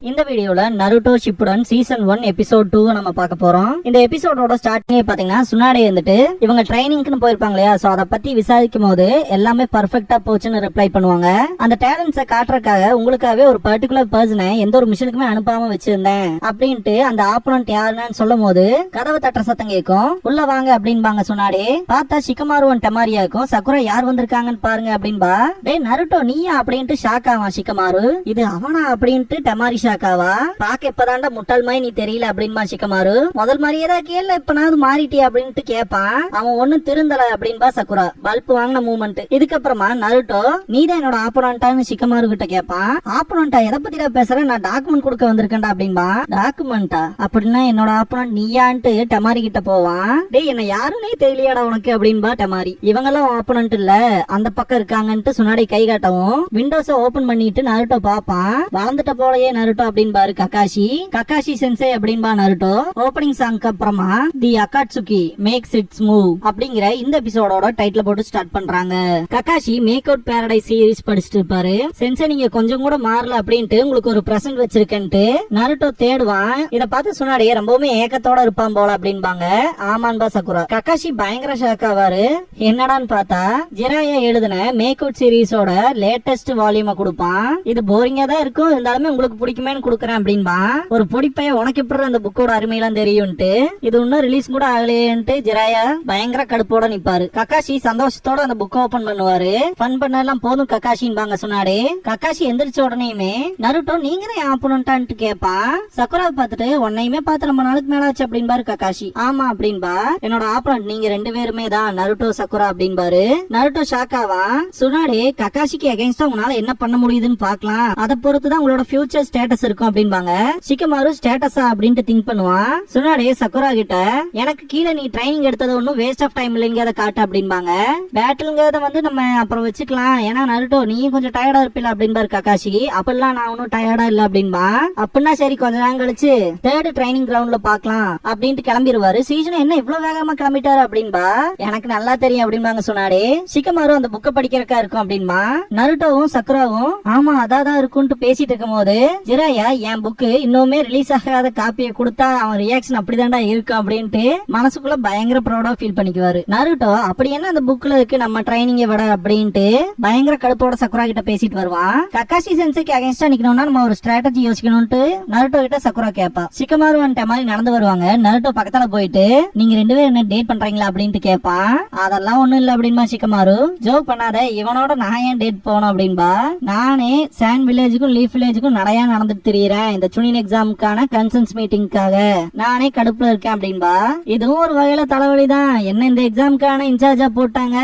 இந்த வீடியோல Naruto Shippuden season 1 episode 2 நம்ம பார்க்க போறோம். இந்த எபிசோடோட ஸ்டார்டிங்கே பாத்தீங்கன்னா சுனாடே வந்துட்டு இவங்க ட்ரைனிங்க்கு போயிருப்பாங்க இல்லையா, சோ அதை பத்தி விசாரிக்கும் போது எல்லாமே பர்ஃபெக்ட்டா போச்சுன்னு ரிப்ளை பண்ணுவாங்க. அந்த டேலண்ட்ஸை காட்டுறதுக்காக உங்களுக்காகவே ஒரு பர்டிகுலர் பர்சனை எந்த ஒரு மிஷனுக்குமே அனுப்பாம வச்சிருந்தேன் அப்படின்ட்டு அந்த ஆப்போனன்ட் யாருன்னு சொல்லும் போது கதவு தட்டுற சத்தம் கேட்கும். உள்ள வாங்க அப்படின்பாங்க சுனாடே. பார்த்தா ஷிகமாருவன் டெமாரியா இருக்கும். சக்குரா யார் வந்திருக்காங்கன்னு பாருங்க அப்படின்பா. டேய் நருட்டோ நீயா அப்படின்ட்டு ஷாக் ஆவான் ஷிகமாரு. இது அவனா அப்படின்ட்டு டெமாரி ஷாக்காவா, பாக்க இப்பதாண்டா முட்டாள் மாதிரி நீ தெரியல அப்படின்பா ஷிகமாரு. முதல் மாதிரியே தான் கேள்ல இப்பனாவது மாறிட்டியா அப்படின்ட்டு கேட்பான். அவன் ஒண்ணும் திருந்தல அப்படின்பா சக்குரா. பல்ப் வாங்கின மூமெண்ட். இதுக்கப்புறமா நருட்டோ நீதான் என்னோட ஆப்போனன்ட்டான்னு ஷிகமாரு கிட்ட கேட்பான். ஆப்போனன்ட்டா எதை பத்திடா பேசுறேன், நான் டாக்குமெண்ட் கொடுக்க வந்திருக்கேன்டா அப்படின்பா. டாக்குமெண்டா அப்படின்னா என்னோட ஆப்போனன்ட் நீயான்ட்டு டெமாரி கிட்ட போவான். டேய் என்ன யாருன்னே தெரியலையாடா உனக்கு அப்படின்பா டெமாரி. இவங்க எல்லாம் ஆப்போனன்ட் இல்ல, அந்த பக்கம் இருக்காங்கன்ட்டு சுனாடி கை காட்டவும் விண்டோஸ ஓபன் பண்ணிட்டு நருட்டோ பாப்பான். வளர்ந்துட்ட போலயே நருட்டோ அப்படின்பாரு கக்காஷி. கக்காஷி சென்சே அப்படின்பா நருட்டோ. ஓபனிங் சாங்க்கு அப்புறமா the Akatsuki makes its move அப்படிங்கிற இந்த எபிசோடோட டைட்டில் போட்டு ஸ்டார்ட் பண்றாங்க. Kakashi make out paradise series படிச்சுட்டு இருப்பாரு. சென்சே நீங்க கொஞ்சம் கூட மாறல அப்படின்ட்டு உங்களுக்கு ஒரு பிரசன்ட் வச்சிருக்கேன்ட்டு நருட்டோ தேடுவான். இத பார்த்து சுனாடி ரொம்பவுமே ஏக்கத்தோட இருப்பான் போல அப்படின்பாங்க. ஆமான்பா சக்குரா. கக்காஷி பயங்கர ஷாக் ஆவாரு. என்னடான்னு பார்த்தா ஜிராயா எழுதின மேக் அவுட் சீரிஸோட லேட்டஸ்ட் வால்யூமை கொடுப்பான். இது போரிங்கா தான் இருக்கும், இருந்தாலுமே உங்களுக்கு பிடிக்குமேன்னு கொடுக்குறேன் அப்படின்பா. ஒரு பொடிப்பைய உனக்கு எப்படி அந்த புக்கோட அருமையெல்லாம் தெரியும்ட்டு, இது இன்னும் ரிலீஸ் கூட ஆகலையேன்ட்டு ஜிராயா பயங்கர கடுப்போட நிப்பாரு. கக்காஷி சந்தோஷத்தோட அந்த புக் ஓபன் பண்ணுவாரு. ஃபன் பண்ணலாம் போதும் கக்காஷின்பாங்க சொன்னாடே. கக்காஷி எந்திரிச்ச உடனேயுமே நருட்டோ நீங்க தான் ஆப்போனன்ட்டான்ட்டு கேட்பான். சக்குராவை பார்த்துட்டு உன்னையுமே பார்த்து ரொம்ப நாளுக்கு மேல ஆச்சு அப்படின்பாரு கக்காஷி. ஆமா அப்படின்பா. என்னோட ஆப்போனன்ட் நீங்க ரெண்டு பேருமே தான் நருட்டோ சக்குரா அப்படின்பாரு. நருட்டோ ஷாக்காவா. சுனாடே கக்காஷிக்கு அகைன்ஸ்டா உங்களால என்ன பண்ண முடியுதுன்னு பாக்கலாம், அதை பொறுத்துதான் உங்களோட ஃபியூச்சர் ஸ்டேட்டஸ் இருக்கும் அப்படின்பாங்க. ஷிகமாரு ஸ்டேட்டஸா அப்படின்ட்டு திங்க் பண்ணுவான். சுனாடே சக்குரா கிட்ட எனக்கு கீழே நீ ட்ரைனிங் எடுத்தது ஒன்னும் வேஸ்ட் ஆஃப் டைம் இல்லைங்கிறத காட்டு அப்படின்பாங்க. பேட்டில்ங்கிறத வந்து நம்ம அப்புறம் வச்சுக்கலாம், ஏன்னா நருட்டோ நீயும் கொஞ்சம் டயர்டா இருப்பில அப்படின்பாரு கக்காஷி. அப்படிலாம் நான் ஒன்னும் டயர்டா இல்ல அப்படின்பா. அப்படின்னா சரி கொஞ்ச நேரம் கழிச்சு தேர்ட் ட்ரைனிங் கிரவுண்ட்ல பாக்கலாம் அப்படின்ட்டு கிளம்பிடுவாரு. சீசன் என்ன இவ்வளவு வேகமா கிளம்பிட்டாரு அப்படின்பா. எனக்கு நல்லா தெரியும் அப்படின்பாங்க சுனாடே. ஷிகமாரு அந்த புக்க படிக்கிறக்கா இருக்கும் அப்படின்பா. நருட்டோவும் சக்குராவும் ஆமா அதான் இருக்கும்னு பேசிட்டு இருக்கும் போது ஜிராயா என் புக்கு இன்னுமே ரிலீஸ் ஆகாத காப்பியை கொடுத்தா அவன் ரியாக்ஷன் அப்படிதான்டா இருக்கும் அப்படின்ட்டு மனசுக்குள்ள பயங்கர ப்ரௌடா ஃபீல் பண்ணிக்குவாரு. நருட்டோ அப்படி என்ன அந்த புக்ல இருக்கு நம்ம ட்ரைனிங்க விட அப்படின்ட்டு பயங்கர கடுப்போட சக்குரா கிட்ட பேசிட்டு வருவான். கக்காஷி சென்சைக்கு அகைன்ஸ்டா நிக்கணும்னா நம்ம ஒரு ஸ்ட்ராட்டஜி யோசிக்கணும்ட்டு நருட்டோ கிட்ட சக்குரா கேட்பா. ஷிகமாரு வந்துட்ட மாதிரி நடந்து வருவாங்க. நருட்டோ பக்கத்துல போயிட்டு நீங்க ரெண்டு பேரும் என்ன டேட் பண்றீங்களா அப்படின்ட்டு கேட்பான். அதெல்லாம் ஒண்ணும் இல்ல அப்படின்பா ஷிகமாரு. ஜோக் பண்ணாத, இவனோட நான் ஏன் டேட் போகணும் அப்படின்பா. நானே சாண்ட் வில்லேஜுக்கும் லீஃப் வில்லேஜுக்கும் நடையா நடந்துட்டு தெரியறேன் இந்த சுனின் எக்ஸாமுக்கான கன்சன்ஸ் மீட்டிங்காக, நானே கடுப்புல இருக்கேன் அப்படின்பா. இதுவும் ஒரு வகையில தலைவலிதான், என்ன இந்த எக்ஸாமுக்கான இன்சார்ஜா போட்டாங்க,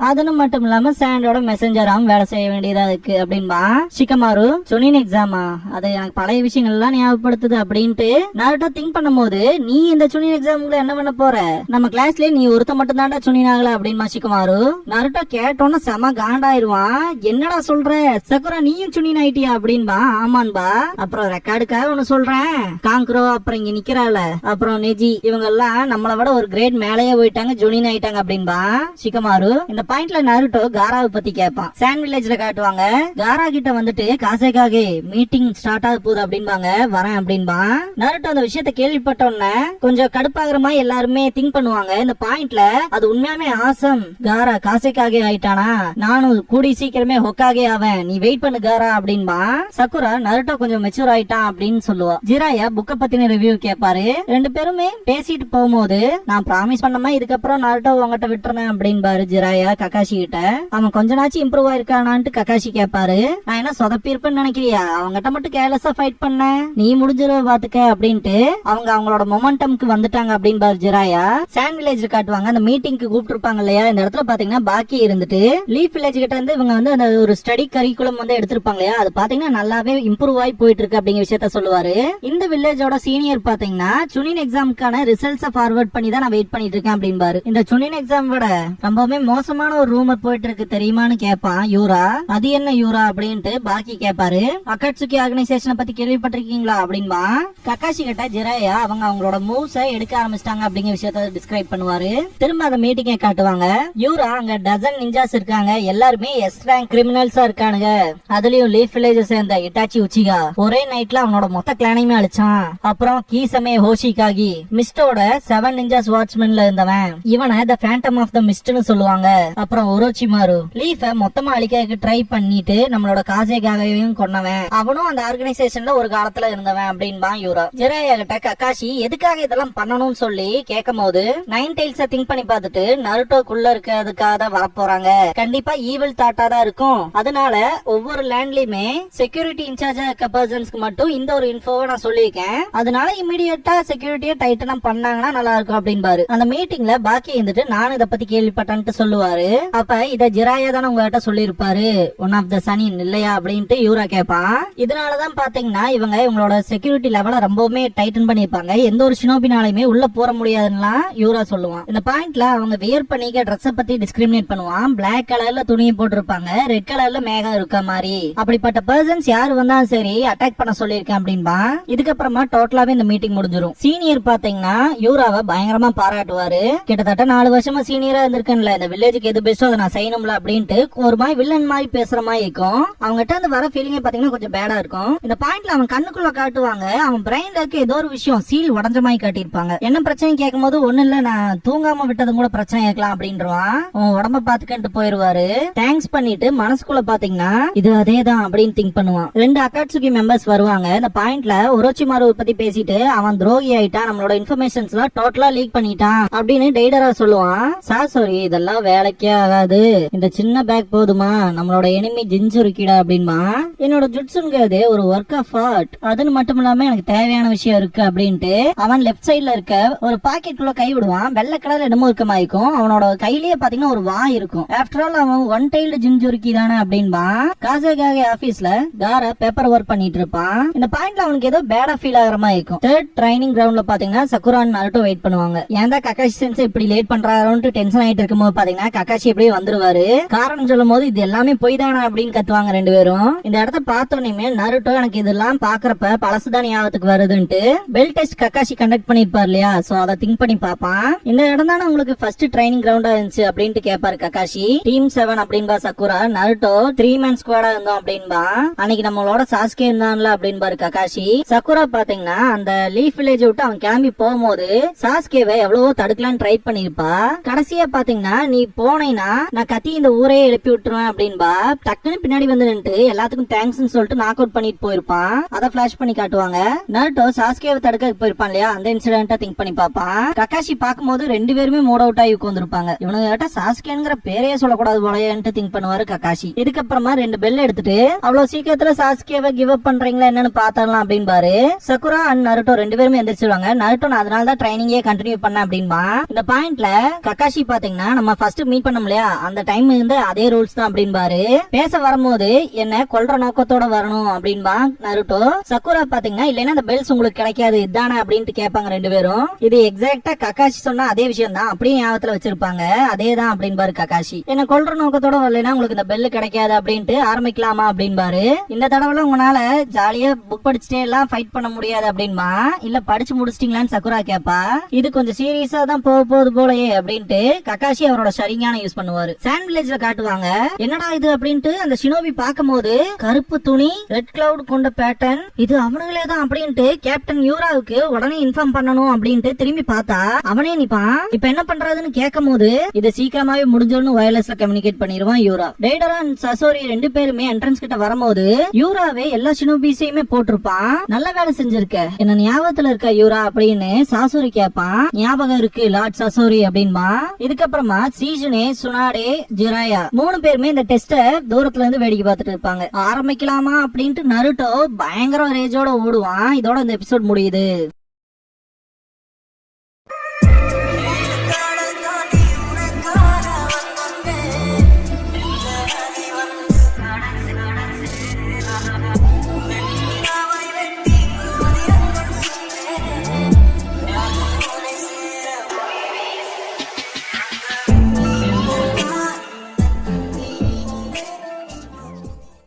அதுன்னு மட்டும் இல்லாம சாண்டோட மெசஞ்சராவும் வேலை செய்ய வேண்டியதா இருக்கு அப்படின்பா. ஷிகமாரு சுனின் எக்ஸாமா, அது எனக்கு பழைய விஷயங்கள் எல்லாம் ஞாபகப்படுத்துது அப்படின்ட்டு நருட்டோ திங்க் பண்ணும் போது நீ இந்த சுனின் எக்ஸாமுக்குள்ள என்ன பண்ண போற, நம்ம கிளாஸ்லயே நீ ஒருத்த மட்டும் தான்டா சுனின் ஆகல அப்படின்பா ஷிகமாரு. நருட்டோ கேட்டோன்னு செம காண்டாயிருவான். என்னடா சொல்ற சக்குரா நீயும் சுனின் ஆயிட்டியா அப்படின்பா. ஆமான்பா. அப்புறம் ரெக்கார்டுக்காக ஒண்ணு சொல்றேன், காங்க்ரோ அப்புறம் இங்க நிக்கிறாள் அப்புறம் நெஜி இவங்க எல்லாம் நம்மளை விட ஒரு கிரேட் மேலேயே போயிட்டாங்க, ஜுனின் ஆயிட்டாங்க அப்படின்பா ஷிகமாரு. இந்த பாயிண்ட்ல நருட்டோ காராவை பத்தி கேட்பான். சாண்ட் வில்லேஜ்ல காட்டுவாங்க. காரா கிட்ட வந்துட்டு காசேக்காக மீட்டிங் ஸ்டார்ட் ஆக போகுது அப்படின்பாங்க. வரேன் அப்படின்பா. நருட்டோ அந்த விஷயத்த கேள்விப்பட்டோன்னு கொஞ்சம் கடுப்பாகிற மாதிரி எல்லாருமே திங்க் பண்ணுவாங்க. இந்த பாயிண்ட்ல அது உண்மையாமே ஆசம், காரா காசேக்காக ஆயிட்டானா, நானும் கூடி சீக்கிரமே ஹொக்காகே ஆவேன், நீ வெயிட் பண்ணு காரா அப்படின்பா. சக்குரா நருட்டோ கொஞ்சம் மெச்சூர் ஆயிட்டான் அப்படின்னு சொல்லுவா. ஜிராயா புக்க பத்தின ரிவ்யூ கேட்பாரு. ரெண்டு பேருமே பேசிட்டு போகும்போது நான் ப்ராமிஸ் பண்ணமா இதுக்கப்புறம் நருட்டோ உங்ககிட்ட விட்டுறேன் அப்படின்பாரு ஜிராயா கக்காஷி கிட்ட. அவன் கொஞ்ச நாச்சும் இம்ப்ரூவ் ஆயிருக்கானான்ட்டு கக்காஷி கேட்பாரு. நான் என்ன சொதப்பி இருப்பேன்னு நினைக்கிறியா, அவங்ககிட்ட மட்டும் கேர்லெஸ்ஸா ஃபைட் பண்ண, நீ முடிஞ்சிருவ பாத்துக்க அப்படின்ட்டு அவங்க அவங்களோட மொமெண்டம்க்கு வந்துட்டாங்க அப்படின்பாரு ஜிராயா. சாண்ட் வில்லேஜ் காட்டுவாங்க. அந்த மீட்டிங்க்கு கூப்பிட்டு இருப்பாங்க இல்லையா, இந்த இடத்துல பாத்தீங்கன்னா பாக்கி இருந்துட்டு லீஃப் வில்லேஜ் கிட்ட இருந்து இவங்க வந்து அந்த ஒரு ஸ்டடி கரிக்குலம் வந்து எடுத்திருப்பாங்க இல்லையா, அது பாத்தீங்கன்னா நல்லாவே இம்ப்ரூவ் ஆகி போயிட்டு இருக்கு அப்படிங்கிற விஷயத்த சொல்லுவாரு. இந்த வில்லேஜோட சீனியர் பாத்தீங்கன்னா சுனின் எக்ஸாமுக்கான ரிசல்ட்ஸ் ஃபார்வர்ட் பண்ணி தான் நான் வெயிட் பண்ணிட்டு இருக்கேன் அப்படின்பாரு. இந்த சுனின் எக்ஸாம் விட ரொம்பவே மோசமான ஒரு ரூமர் போயிட்டு இருக்கு தெரியுமான்னு கேட்பான் யூரா. அது என்ன யூரா அப்படின்ட்டு பாக்கி கேட்பாரு. அகாட்சுகி ஆர்கனைசேஷனை பத்தி கேள்விப்பட்டிருக்கீங்களா அப்படின்பா. கக்காஷி கிட்ட ஜிராயா அவங்க அவங்களோட மூவ்ஸை எடுக்க ஆரம்பிச்சிட்டாங்க அப்படிங்கிற விஷயத்த டிஸ்கிரைப் பண்ணுவாரு. திரும்ப அந்த மீட்டிங்கை காட்டுவாங்க. யூரா அங்க டசன் நிஞ்சாஸ் இருக்காங்க, எல்லாருமே எஸ் ரேங்க் கிரிமினல்ஸா இருக்கானுங்க, அதுலயும் லீஃப் வில்லேஜ் சேர்ந்த இட்டாச்சி உச்சிகா ஒரே நைட்ல அவனோட மொத்த கிளானையுமே அழிச்சான். அப்புறம் கீசமே ஹோஷிகாகி மிஸ்டோட 7 நிஞ்சாஸ் வாட்ச்மேன்ல இருந்தவன். இவனை த ஃபேண்டம் ஆஃப் த மிஸ்ட்னு சொல்லுவாங்க. அப்புறம் ஒரோச்சிமாரு லீஃப மொத்தமா அழிக்க ட்ரை பண்ணிட்டு நம்மளோட காசேகாவையும் கொன்னவன். அவனும் அந்த ஆர்கனைசேஷன்ல ஒரு காலத்துல இருந்தவன் அப்படின்பா யூரா. ஜிராயா கிட்ட கக்காஷி எதுக்காக இதெல்லாம் பண்ணணும்னு சொல்லி கேட்கும் போது நைன் டெய்ல்ஸ திங்க் பண்ணி பார்த்துட்டு நருட்டோக்குள்ள இருக்கிறதுக்காக தான் வரப்போறாங்க. கண்டிப்பா ஈவில் தாட்டா தான் இருக்கும். அதனால ஒவ்வொரு லேண்ட்லயுமே செக்யூரிட்டி இன்சார்ஜா இருக்க பர்சன்ஸ்க்கு மட்டும் இந்த ஒரு இன்ஃபோவை நான் சொல்லியிருக்கேன். அதனால இமீடியட்டா செக்யூரிட்டியை டைட்டனா பண்ணாங்கன்னா நல்லா இருக்கும் அப்படின்பாரு. அந்த மீட்டிங்ல பாக்கி இருந்துட்டு நானும் இதை பத்தி கேள்விப்பட்டேன்ட்டு சொல்லுவாரு. அப்ப இத ஜிராயா தானே உங்ககிட்ட சொல்லிருப்பாரு ஒன் ஆஃப் த சனின் இல்லையா அப்படின்ட்டு யூரா கேட்பான். இதனாலதான் பாத்தீங்கன்னா இவங்களோட செக்யூரிட்டி லெவல ரொம்பவுமே டைட்டன் பண்ணிருப்பாங்க. எந்த ஒரு ஷினோபினாலுமே உள்ள போற முடியாதுன்னா யூரா சொல்லுவான். இந்த பாயிண்ட்ல அவங்க வியர் பண்ணிக்க ட்ரெஸ் பத்தி டிஸ்கிரிமினேட் பண்ணுவான். பிளாக் கலர்ல துணியை போட்டிருப்பாங்க, ரெட் கலர்ல மேகம் இருக்க மாதிரி. அப்படிப்பட்ட பர்சன்ஸ் யாரு வந்தாலும் சரி அட்டாக் பண்ண சொல்லியிருக்கேன் அப்படின்பா. இதுக்கப்புறமா டோட்டலாவே இந்த மீட்டிங் முடிஞ்சிடும். சீனியர் பாத்தீங்கன்னா யூராவை பயங்கரமா பாராட்டுவாரு. கிட்டத்தட்ட 4 வருஷமா சீனியரா இருந்திருக்கேன்ல, இந்த வில்லேஜுக்கு எது பெஸ்டோ அதை நான் செய்யணும்ல அப்படின்ட்டு ஒரு மாதிரி வில்லன் மாதிரி பேசுற மாதிரி இருக்கும். அவங்ககிட்ட இருந்து வர ஃபீலிங்கே பாத்தீங்கன்னா கொஞ்சம் பேடா இருக்கும். இந்த பாயிண்ட்ல அவன் கண்ணுக்குள்ள காட்டுவாங்க, அவன் பிரெயின்ல இருக்க ஏதோ ஒரு விஷயம் சீல் உடஞ்ச மாதிரி காட்டியிருப்பாங்க. என்ன பிரச்சனை கேட்கும் போது ஒண்ணு இல்ல, நான் தூங்காம விட்டதும் கூட பிரச்சனை இருக்கலாம் அப்படின்றான். அவன் உடம்ப பாத்துக்கிட்டு போயிருவாரு. தேங்க்ஸ் பண்ணிட்டு மனசுக்குள்ள பாத்தீங்கன்னா இது அதேதான் அப்படின்னு திங்க் பண்ணுவான். 2 அகாட்சுகி மெம்பர்ஸ் வருவாங்க. இந்த பாயிண்ட்ல ஒரோச்சிமாரு பத்தி பேசிட்டு அவன் துரோகி ஆயிட்டான், நம்மளோட இன்ஃபர்மேஷன்ஸ் எல்லாம் டோட்டலா லீக் பண்ணிட்டான் அப்படின்னு டெய்டரா சொல்லுவான். சாரி இதெல்லாம் வேலைக்கே ஆகாது, இந்த சின்ன பேக் போதுமா, நம்மளோட எனிமி ஜின்சுருக்கிடா அப்படின்பா. என்னோட ஜுட்ஸுங்கிறது ஒரு ஒர்க் ஆஃப் ஆர்ட், அதுன்னு மட்டும் இல்லாம எனக்கு தேவையான விஷயம் இருக்கு அப்படின்ட்டு அவன் லெப்ட் சைட்ல இருக்க ஒரு பாக்கெட் குள்ள கை விடுவான். வெள்ளை கலர் இடமும் இருக்க மாதிரி இருக்கும். அவனோட கையிலேயே பாத்தீங்கன்னா ஒரு வாய் இருக்கும். ஆஃப்டர் ஆல் அவன் ஒன் டைல்டு ஜின்ஜுருக்கி தானே அப்படின்பா. காசேகாகே ஆபீஸ்ல கார பேப்பர் ஒர்க் பண்ணிட்டு இருப்பான். இந்த பாயிண்ட்ல அவனுக்கு ஏதோ பேடா ஃபீல் ஆகிற மாதிரி இருக்கும். தேர்ட் ட்ரைனிங் கிரவுண்ட்ல பாத்தீங்கன்னா சக்குரான் நருட்டோ வெயிட் பண்ணுவாங்க. ஏன்டா கக்காஷி சென்ஸ் இப்படி லேட் பண்றாருன்னு டென்ஷன் ஆயிட்டு இருக்கும்போது பாத்தீங்கன்னா கக்காஷி எப்படியே வந்துருவாரு. காரணம் சொல்லும் போது இது எல்லாமே பொய் தானே அப்படின்னு கத்துவாங்க 2 பேரும். இந்த இடத்த பார்த்தோன்னே நருட்டோ எனக்கு இதெல்லாம் பாக்குறப்ப பழசுதான் ஞாபகத்துக்கு வருதுன்ட்டு பெல் டெஸ்ட் கக்காஷி கண்டக்ட் பண்ணிருப்பாரு இல்லையா, சோ அதை திங்க் பண்ணி பாப்பான். இந்த இடம் தானே உங்களுக்கு ஃபர்ஸ்ட் ட்ரைனிங் கிரவுண்டா இருந்துச்சு அப்படின்ட்டு கேட்பாரு கக்காஷி. டீம் 7 அப்படின்பா சக்குரா. நருட்டோ 3 மேன் ஸ்குவாடா இருந்தோம் அப்படின்பா. அன்னைக்கு நம்மளோட சாஸ்கே இருந்தான்ல அப்படின்பாரு கக்காஷி. சக்குரா பாத்தீங்கன்னா அந்த லீஃப் வில்லேஜ் விட்டு அவன் கிளம்பி போகும்போது சாஸ்கேவை எவ்வளவோ தடுக்கலான்னு ட்ரை பண்ணிருப்பா. கடைசியா பாத்தீங்கன்னா நீ போனேன்னா நான் கத்தி இந்த ஊரே எழுப்பி விட்டுருவேன் அப்படின்பா. டக்குன்னு பின்னாடி வந்து நின்று எல்லாத்துக்கும் தேங்க்ஸ் சொல்லிட்டு நாக் அவுட் பண்ணிட்டு போயிருப்பான். அதை பிளாஷ் பண்ணி காட்டுவாங்க. நருட்டோ சாஸ்கேவை தடுக்க போயிருப்பான் இல்லையா, அந்த இன்சிடென்ட்டை திங்க் பண்ணி பாப்பான். கக்காஷி பாக்கும்போது 2 பேருமே மூட் அவுட் ஆகி உட்கார்ந்திருப்பாங்க. இவனுங்க கிட்ட சாஸ்கேங்கிற பேரையே சொல்லக்கூடாது போலயேன்ட்டு திங்க் பண்ணுவாரு கக்காஷி. இதுக்கப்புறமா 2 பெல் எடுத்துட்டு அவ்வளவு சீக்கிரத்துல சாஸ்கேவை கிவ் அப் பண்றீங்களா என்னன்னு பாத்தரலாம் அப்படின்பாரு. சக்குரா அண்ட் நருட்டோ 2 பேருமே எந்திரிச்சிருவாங்க. நருட்டோ நான் அதனாலதான் ட்ரைனிங்கே கண்டினியூ பண்ண அப்படின்பா. இந்த பாயிண்ட்ல கக்காஷி பாத்தீங்கன்னா நம்ம ஃபர்ஸ்ட் மீட் பண்ணோம் இல்லையா, அந்த டைம் இருந்து அதே ரூல்ஸ் தான் அப்படின்பாரு. பேச வரும்போது என்ன கொல்ற நோக்கத்தோட வரணும் அப்படின்பா நருட்டோ. சக்குரா பாத்தீங்கன்னா இல்லைன்னா அந்த பெல்ஸ் உங்களுக்கு கிடைக்காது இதானே அப்படின்ட்டு கேட்பாங்க 2 பேரும். இது எக்ஸாக்டா கக்காஷி சொன்னா அதே விஷயம் தான் அப்படியே ஞாபகத்துல வச்சிருப்பாங்க. அதேதான் அப்படின்பாரு கக்காஷி. என்ன கொல்ற நோக்கத்தோட வரலைன்னா உங்களுக்கு இந்த பெல் கிடைக்காது அப்படின்ட்டு ஆரம்பிக்கலாமா அப்படின்பாரு. இந்த தடவை உங்களால ஜாலியா புக் படிச்சுட்டே எல்லாம் ஃபைட் பண்ண முடியாது அப்படின்பா. இல்ல படிச்சு முடிச்சிட்டீங்களான்னு சக்குரா கேப்பா. இது கொஞ்சம் சீரியஸா தான் போகுது போலயே அப்படின்ட்டு கக்காஷி அவரோட சரியான யூஸ் பண்ணுவாரு. சாண்ட் வில்லேஜ்ல காட்டுவாங்க. என்னடா இது அப்படின்ட்டு அந்த ஷினோபி பாக்கும்போது கருப்பு துணி ரெட் கிளவுட் கொண்ட பேட்டர்ன், இது அவனுங்களே தான் அப்படின்ட்டு கேப்டன் யூராவுக்கு உடனே இன்ஃபார்ம் பண்ணணும் அப்படின்ட்டு திரும்பி பார்த்தா அவனே நிப்பான். இப்ப என்ன பண்றதுன்னு கேட்கும் போது இது சீக்கிரமாவே முடிஞ்சோன்னு வயர்லெஸ்ல கம்யூனிகேட் பண்ணிடுவான் யூரா. டெய்டரா அண்ட் சசோரி 2 பேருமே என்ட்ரன்ஸ் கிட்ட வரும்போது யூராவே எல்லா ஷினோபிஸையுமே போட்டிருப்பான். நல்ல வேலை செஞ்சிருக்க, என்ன ஞாபகத்துல இருக்க யூரா அப்படின்னு சாசோரி கேட்பான். ஞாபகம் இருக்கு லார்ட் சசோரி அப்படின்பா. இதுக்கப்புறமா சீஜுனே சுனாடே ஜிராயா 3 பேருமே இந்த டெஸ்ட தூரத்துல இருந்து வேடிக்கை பார்த்துட்டு இருப்பாங்க. ஆரம்பிக்கலாமா அப்படின்ட்டு நருட்டோ பயங்கர ரேஜோட ஓடுவான். இதோட இந்த எபிசோட் முடியுது.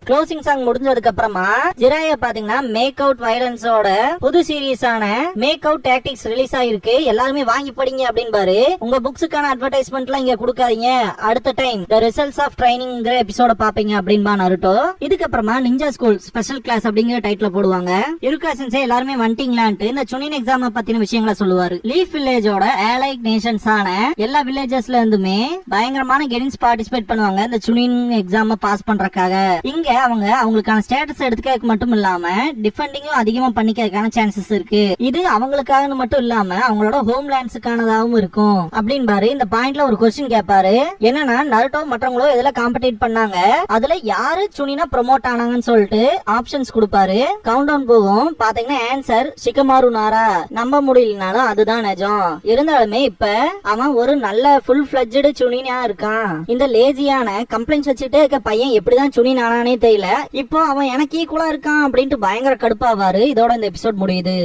க்ளோசிங் சாங் முடிஞ்சதுக்கு அப்புறமா ஜிராயா பாத்தீங்கன்னா மேக் அவுட் வயலன்ஸோட புது சீரீஸான மேக் அவுட் டாக்டிக்ஸ் ரிலீஸ் ஆயிருக்கு, எல்லாருமே வாங்கி படிங்க அப்படின்பாரு. உங்க புக்ஸுக்கான அட்வர்டைஸ்மெண்ட் எல்லாம் இங்க கொடுக்காதீங்க, அடுத்த டைம் தி ரிசல்ட்ஸ் ஆஃப் ட்ரைனிங்ங்கிற எபிசோட பாப்பீங்க அப்படின்பா நருட்டோ. இதுக்கப்புறமா நிஞ்சா ஸ்கூல் ஸ்பெஷல் கிளாஸ் அப்படிங்கிற டைட்டில் போடுவாங்க. யுருகா சென்சே எல்லாருமே வந்துட்டீங்களான்ட்டு இந்த சுனின் எக்ஸாம் பத்தின விஷயங்களை சொல்லுவாரு. லீஃப் வில்லேஜோட அலைட் நேஷன்ஸ் ஆன எல்லா வில்லேஜஸ்ல இருந்துமே பயங்கரமான கெடின்ஸ் பார்ட்டிசிபேட் பண்ணுவாங்க இந்த சுனின் எக்ஸாம் பாஸ் பண்றதுக்காக. இங்க அவங்க அவங்களுக்கான ஸ்டேட்டஸ் எடுத்துக்க மட்டும் இல்லாம டிஃபெண்டிங்கும் அதிகமா பண்ணிக்கிறதுக்கான சான்சஸ் இருக்கு. இது அவங்களுக்காக மட்டும் இல்லாம அவங்களோட ஹோம் லேண்ட்ஸுக்கானதாகவும் இருக்கும் அப்படின்பாரு. இந்த பாயிண்ட்ல ஒரு கொஸ்டின் கேட்பாரு, என்னன்னா நருட்டோ மற்றவங்களோ எதுல காம்படிட் பண்ணாங்க, அதுல யாரு சுனினா ப்ரொமோட் ஆனாங்கன்னு சொல்லிட்டு ஆப்ஷன்ஸ் கொடுப்பாரு. கவுண்ட் டவுன் போகும். பாத்தீங்கன்னா ஆன்சர் ஷிகமாரு நாரா. நம்ப முடியலனாலும் அதுதான் நிஜம். இருந்தாலுமே இப்ப அவன் ஒரு நல்ல ஃபுல் ஃபிளட்ஜ்டு சுனினா இருக்கான். இந்த லேசியான கம்ப்ளைண்ட்ஸ் வச்சுட்டே இருக்க பையன் எப்படிதான் சுனின் ஆனானே தெரியல. இப்போ அவன் எனக்கு ஈக்குவலா இருக்கான் அப்படின்ட்டு பயங்கர கடுப்பாவாரு. இதோட இந்த எபிசோட் முடியுது.